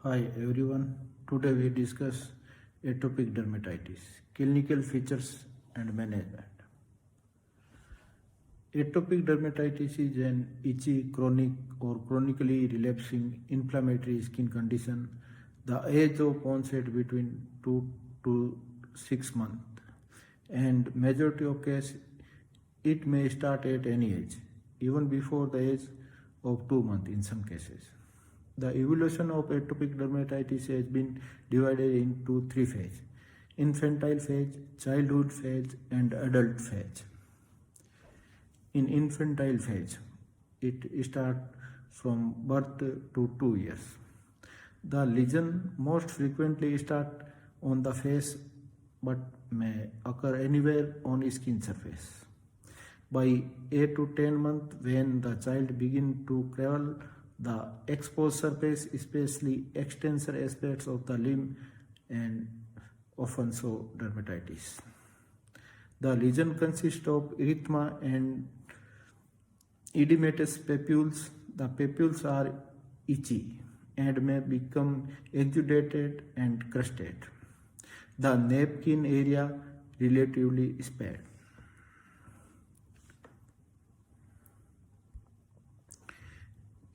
Hi everyone. Today we discuss atopic dermatitis, clinical features and management. Atopic dermatitis is an itchy, chronic or chronically relapsing inflammatory skin condition. The age of onset between 2 to 6 months and majority of cases it may start at any age, even before the age of 2 months in some cases. The evolution of atopic dermatitis has been divided into three phases: infantile phase, childhood phase, and adult phase. In infantile phase, it starts from birth to 2 years. The lesion most frequently start on the face but may occur anywhere on skin surface. By 8 to 10 months, when the child begins to crawl, the exposed surface, especially extensor aspects of the limb, and often show dermatitis. The lesion consists of erythema and edematous papules. The papules are itchy and may become exudated and crusted. The napkin area relatively spared.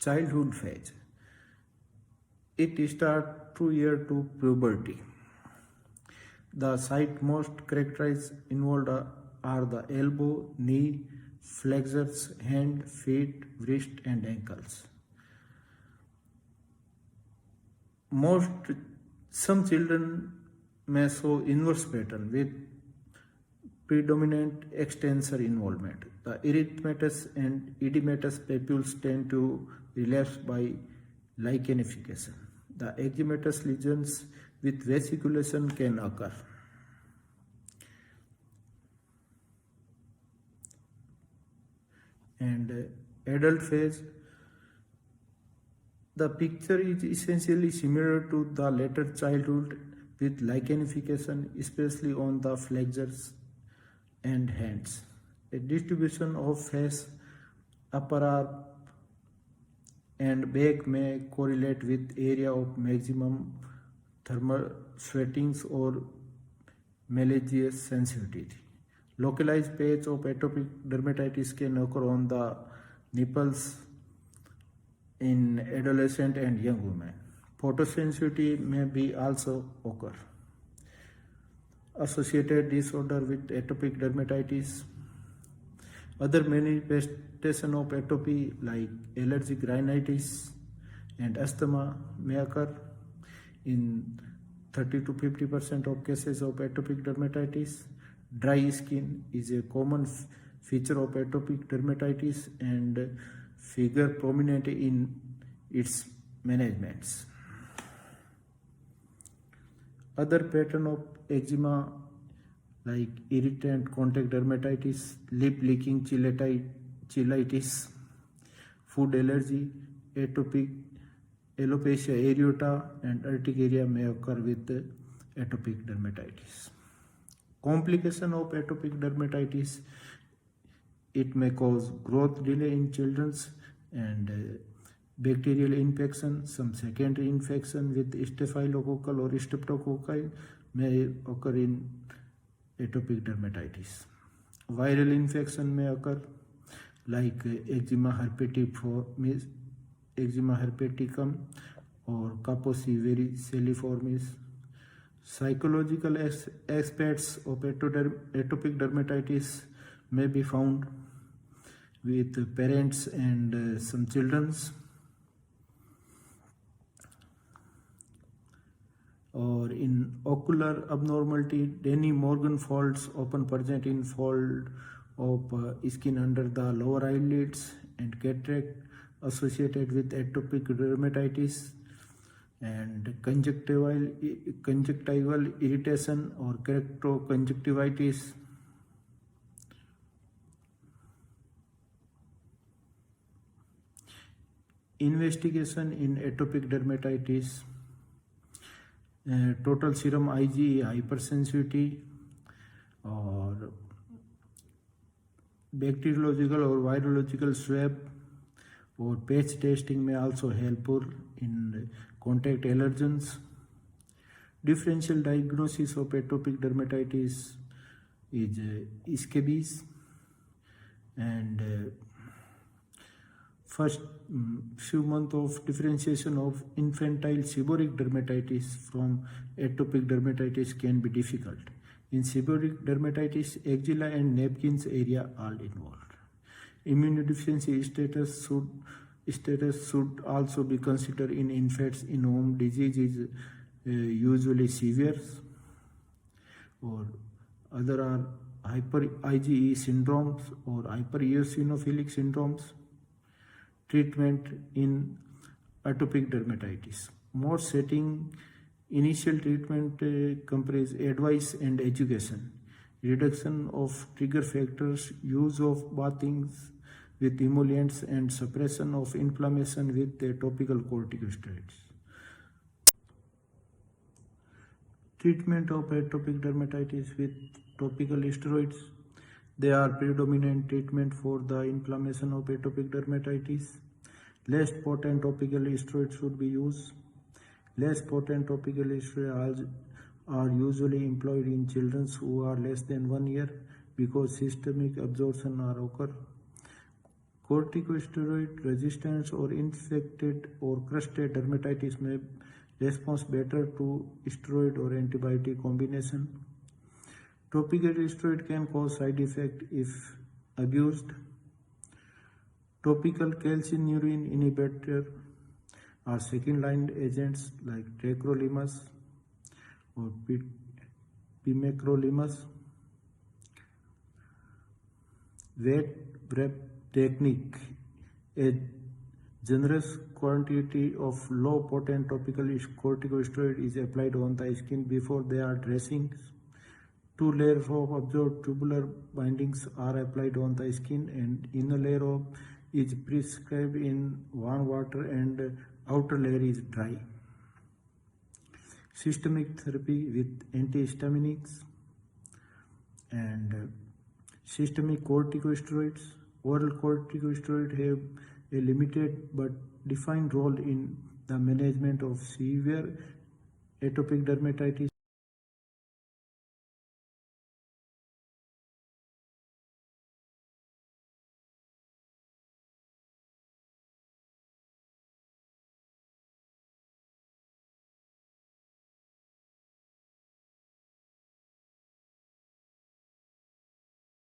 Childhood phase. It starts 2 years to puberty. The site most characterized involved are the elbow, knee, flexors, hand, feet, wrist, and ankles. Some children may show inverse pattern with predominant extensor involvement. The erythematous and edematous papules tend to relapse by lichenification. The eczematous lesions with vesiculation can occur. And adult phase, the picture is essentially similar to the later childhood with lichenification, especially on the flexors and hands. A distribution of face, upper arm, and back may correlate with area of maximum thermal sweatings or malarious sensitivity. Localized patch of atopic dermatitis can occur on the nipples in adolescent and young women. Photosensitivity may be also occur. Associated disorder with atopic dermatitis. Other manifestation of atopy like allergic rhinitis and asthma may occur. In 30 to 50% of cases of atopic dermatitis, dry skin is a common feature of atopic dermatitis and figure prominent in its managements. Other pattern of eczema like irritant contact dermatitis, lip leaking cheilitis, food allergy, atopic alopecia areata, and urticaria may occur with atopic dermatitis. Complication of atopic dermatitis, it may cause growth delay in children and bacterial infection. Some secondary infection with staphylococcal or streptococci may occur in atopic dermatitis. Viral infection may occur like eczema herpeticum or Kaposi verruciliformis. Psychological aspects of atopic dermatitis may be found with parents and some children's, or in ocular abnormality, Denny-Morgan faults often present in fold of skin under the lower eyelids, and cataract associated with atopic dermatitis, and conjunctival irritation or keratoconjunctivitis. Investigation in atopic dermatitis. Total serum IgE hypersensitivity or bacteriological or virological swab और patch testing में also helpful in contact allergens. Differential diagnosis of atopic dermatitis is scabies, and first few months of differentiation of infantile seborrheic dermatitis from atopic dermatitis can be difficult. In seborrheic dermatitis, axilla and napkins area are involved. Immunodeficiency status should also be considered in infants in whom disease is usually severe, or other are hyper IgE syndromes or hypereosinophilic syndromes. Treatment in atopic dermatitis. Most setting initial treatment comprise advice and education, reduction of trigger factors, use of bathings with emollients, and suppression of inflammation with topical corticosteroids. Treatment of atopic dermatitis with topical steroids. They are predominant treatment for the inflammation of atopic dermatitis. Less potent topical steroids should be used. Less potent topical steroids are usually employed in children who are less than 1 year because systemic absorption are occur. Corticosteroid resistance or infected or crusted dermatitis may respond better to steroid or antibiotic combination. Topical steroid can cause side effect if abused. Topical calcineurin inhibitor are second-line agents like tacrolimus or pimecrolimus. Wet prep technique. A generous quantity of low-potent topical corticosteroid is applied on the skin before they are dressings. 2 layers of absorbed tubular bindings are applied on the skin, and inner layer is prescribed in warm water and outer layer is dry. Systemic therapy with antihistaminics and systemic corticosteroids. Oral corticosteroids have a limited but defined role in the management of severe atopic dermatitis.